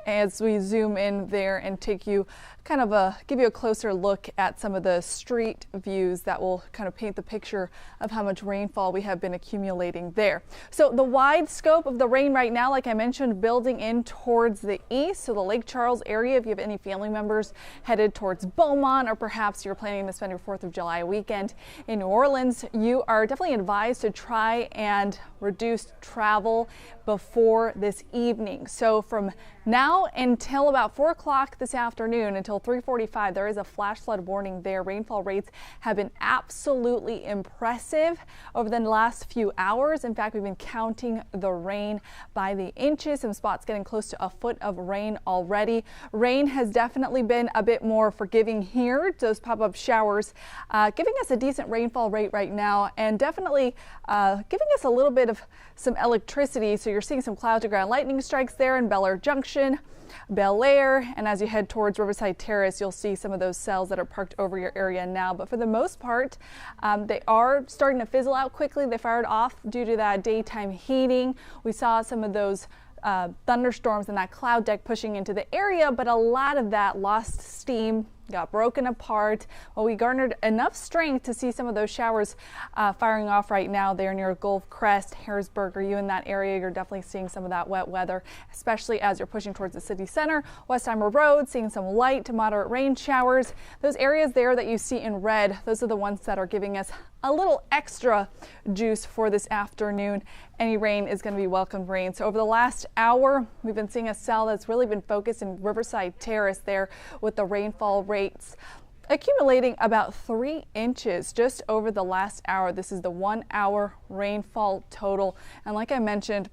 as we zoom in there and take you give you a closer look at some of the street views that will kind of paint the picture of how much rainfall we have been accumulating there. So the wide scope of the rain right now, like I mentioned, building in towards the east, so the Lake Charles area. If you have any family members headed towards Beaumont, or perhaps you're planning to spend your 4th of July weekend in New Orleans, you are definitely advised to try and reduce travel before this evening. So from now until about 4 o'clock this afternoon, until 3:45, there is a flash flood warning there. Rainfall rates have been absolutely impressive over the last few hours. In fact, we've been counting the rain by the inches. Some spots getting close to a foot of rain already. Rain has definitely been a bit more forgiving here. Those pop-up showers giving us a decent rainfall rate right now, and definitely giving us a little bit of some electricity. So you're seeing some cloud to ground lightning strikes there in Bel Air Junction, Bel Air, and as you head towards Riverside Terrace, you'll see some of those cells that are parked over your area now. But for the most part, they are starting to fizzle out quickly. They fired off due to that daytime heating. We saw some of those thunderstorms and that cloud deck pushing into the area, but a lot of that lost steam, got broken apart. Well, we garnered enough strength to see some of those showers firing off right now there near Gulf Crest, Harrisburg. Are you in that area? You're definitely seeing some of that wet weather, especially as you're pushing towards the city center. Westheimer Road, seeing some light to moderate rain showers. Those areas there that you see in red, those are the ones that are giving us a little extra juice for this afternoon. Any rain is going to be welcome rain. So over the last hour, we've been seeing a cell that's really been focused in Riverside Terrace there, with the rainfall rates accumulating about 3 inches just over the last hour. This is the 1 hour rainfall total. And like I mentioned,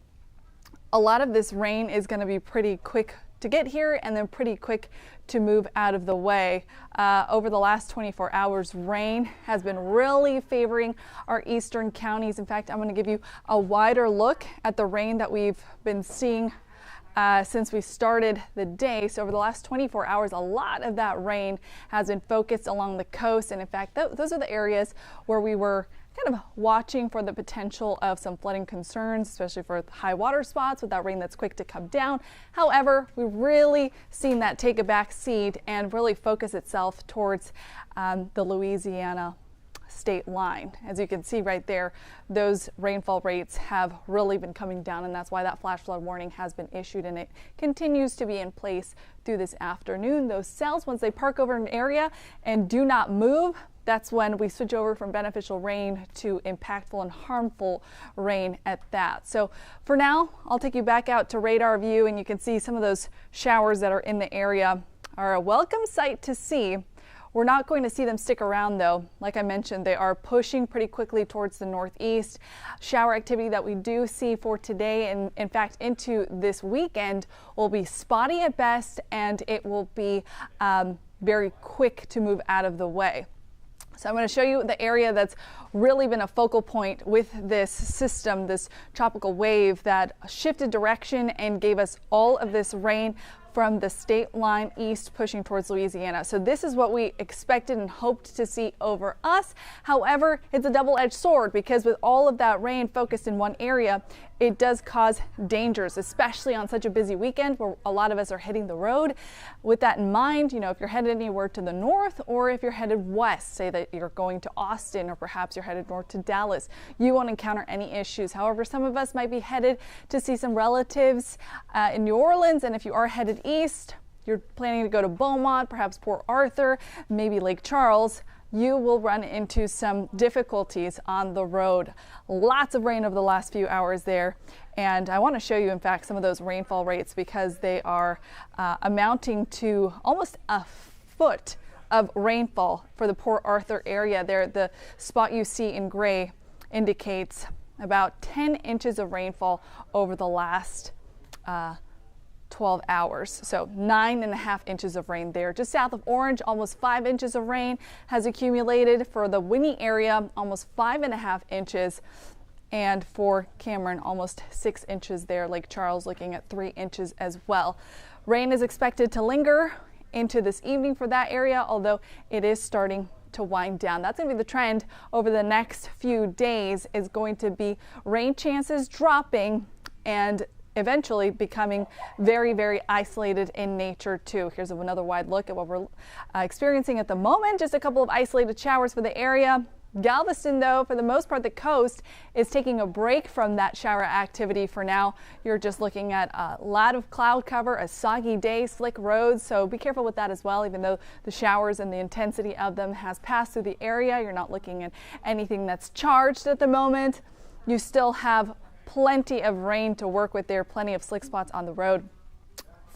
a lot of this rain is going to be pretty quick to get here and then pretty quick to move out of the way. Over the last 24 hours, rain has been really favoring our eastern counties. In fact, I'm going to give you a wider look at the rain that we've been seeing since we started the day. So over the last 24 hours, a lot of that rain has been focused along the coast. And in fact, those are the areas where we were kind of watching for the potential of some flooding concerns, especially for high water spots with that rain that's quick to come down. However, we've really seen that take a back seat and really focus itself towards the Louisiana state line. As you can see right there, those rainfall rates have really been coming down, and that's why that flash flood warning has been issued, and it continues to be in place through this afternoon. Those cells, once they park over an area and do not move, that's when we switch over from beneficial rain to impactful and harmful rain at that. So for now, I'll take you back out to radar view, and you can see some of those showers that are in the area are a welcome sight to see. We're not going to see them stick around though. Like I mentioned, they are pushing pretty quickly towards the northeast. Shower activity that we do see for today and in fact into this weekend will be spotty at best, and it will be very quick to move out of the way. So I'm going to show you the area that's really been a focal point with this system, this tropical wave that shifted direction and gave us all of this rain from the state line east pushing towards Louisiana. So this is what we expected and hoped to see over us. However, it's a double-edged sword, because with all of that rain focused in one area, it does cause dangers, especially on such a busy weekend where a lot of us are hitting the road. With that in mind, you know, if you're headed anywhere to the north, or if you're headed west, say that you're going to Austin, or perhaps you're headed north to Dallas, you won't encounter any issues. However, some of us might be headed to see some relatives in New Orleans, and if you are headed east, you're planning to go to Beaumont, perhaps Port Arthur, maybe Lake Charles, you will run into some difficulties on the road. Lots of rain over the last few hours there. And I want to show you, in fact, some of those rainfall rates, because they are amounting to almost a foot of rainfall for the Port Arthur area there. The spot you see in gray indicates about 10 inches of rainfall over the last 12 hours. So 9.5 inches of rain there. Just south of Orange, almost 5 inches of rain has accumulated. For the Winnie area, almost 5.5 inches. And for Cameron, almost 6 inches there. Lake Charles looking at 3 inches as well. Rain is expected to linger into this evening for that area, although it is starting to wind down. That's going to be the trend over the next few days, is going to be rain chances dropping and eventually becoming very, very isolated in nature too. Here's another wide look at what we're experiencing at the moment. Just a couple of isolated showers for the area. Galveston, though, for the most part, the coast is taking a break from that shower activity for now. You're just looking at a lot of cloud cover, a soggy day, slick roads, so be careful with that as well. Even though the showers and the intensity of them has passed through the area, you're not looking at anything that's charged at the moment. You still have plenty of rain to work with there, plenty of slick spots on the road.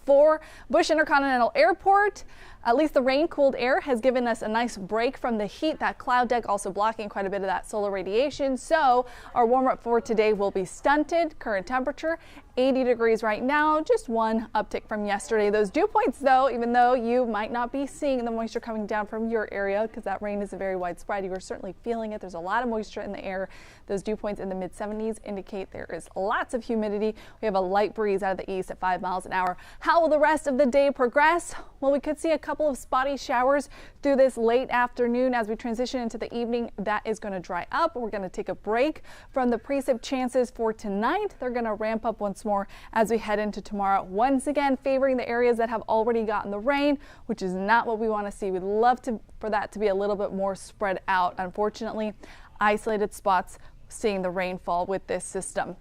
For Bush Intercontinental Airport, at least the rain-cooled air has given us a nice break from the heat. That cloud deck also blocking quite a bit of that solar radiation. So our warm-up for today will be stunted. Current temperature 80 degrees right now, just one uptick from yesterday. Those dew points, though, even though you might not be seeing the moisture coming down from your area because that rain is very widespread, you are certainly feeling it. There's a lot of moisture in the air. Those dew points in the mid-70s indicate there is lots of humidity. We have a light breeze out of the east at 5 miles an hour. How will the rest of the day progress? Well, we could see a couple of spotty showers through this late afternoon. As we transition into the evening, that is going to dry up. We're going to take a break from the precip chances for tonight. They're going to ramp up once more as we head into tomorrow. Once again, favoring the areas that have already gotten the rain, which is not what we want to see. We'd love for that to be a little bit more spread out. Unfortunately, isolated spots seeing the rainfall with this system.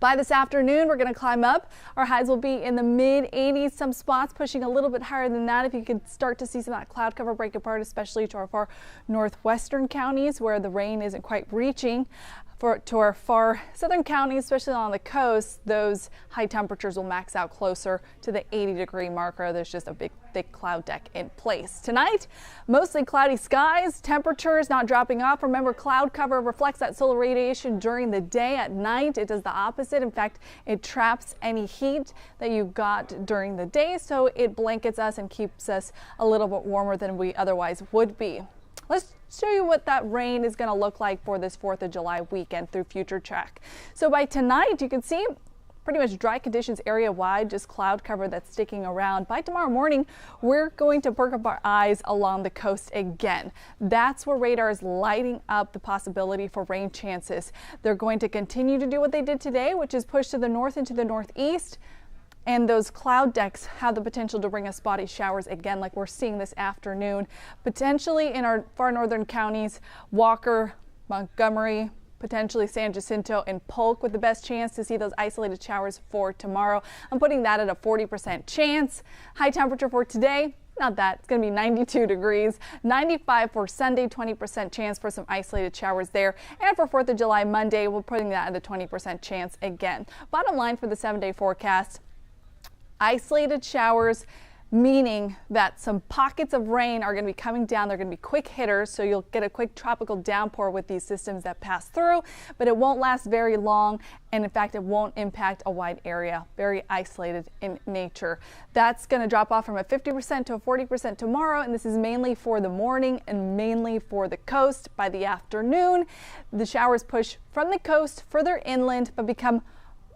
By this afternoon, we're going to climb up. Our highs will be in the mid-80s, some spots pushing a little bit higher than that. If you could start to see some of that cloud cover break apart, especially to our far northwestern counties where the rain isn't quite reaching. To our far southern counties, especially on the coast, those high temperatures will max out closer to the 80-degree marker. There's just a big, thick cloud deck in place. Tonight, mostly cloudy skies, temperatures not dropping off. Remember, cloud cover reflects that solar radiation during the day. At night, it does the opposite. In fact, it traps any heat that you got during the day, so it blankets us and keeps us a little bit warmer than we otherwise would be. Let's show you what that rain is going to look like for this 4th of July weekend through Future Track. So by tonight, you can see pretty much dry conditions area wide, just cloud cover that's sticking around. By tomorrow morning, we're going to perk up our eyes along the coast again. That's where radar is lighting up the possibility for rain chances. They're going to continue to do what they did today, which is push to the north and to the northeast. And those cloud decks have the potential to bring us spotty showers again, like we're seeing this afternoon, potentially in our far northern counties, Walker, Montgomery, potentially San Jacinto and Polk with the best chance to see those isolated showers for tomorrow. I'm putting that at a 40% chance. High temperature for today, not that. It's going to be 92 degrees, 95 for Sunday, 20% chance for some isolated showers there. And for 4th of July Monday, we're putting that at a 20% chance again. Bottom line for the 7-day forecast, isolated showers, meaning that some pockets of rain are going to be coming down. They're going to be quick hitters, so you'll get a quick tropical downpour with these systems that pass through, but it won't last very long, and in fact, it won't impact a wide area. Very isolated in nature. That's going to drop off from a 50% to a 40% tomorrow, and this is mainly for the morning and mainly for the coast. By the afternoon, the showers push from the coast further inland, but become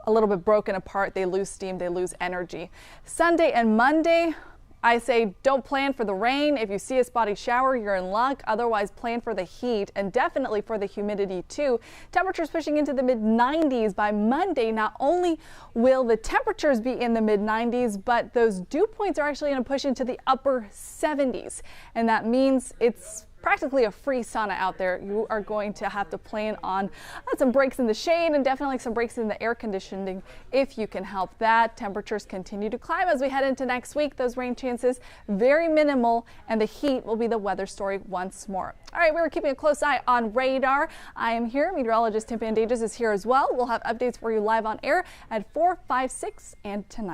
a little bit broken apart. They lose steam, they lose energy. Sunday and Monday, I say don't plan for the rain. If you see a spotty shower, you're in luck. Otherwise, plan for the heat and definitely for the humidity too. Temperatures pushing into the mid-90s by Monday. Not only will the temperatures be in the mid-90s, but those dew points are actually going to push into the upper 70s. And that means it's practically a free sauna out there. You are going to have to plan on some breaks in the shade and definitely some breaks in the air conditioning if you can help that. Temperatures continue to climb as we head into next week. Those rain chances very minimal, and the heat will be the weather story once more. All right, we're keeping a close eye on radar. I am here. Meteorologist Kim Castro is here as well. We'll have updates for you live on air at 4, 5, 6, and tonight.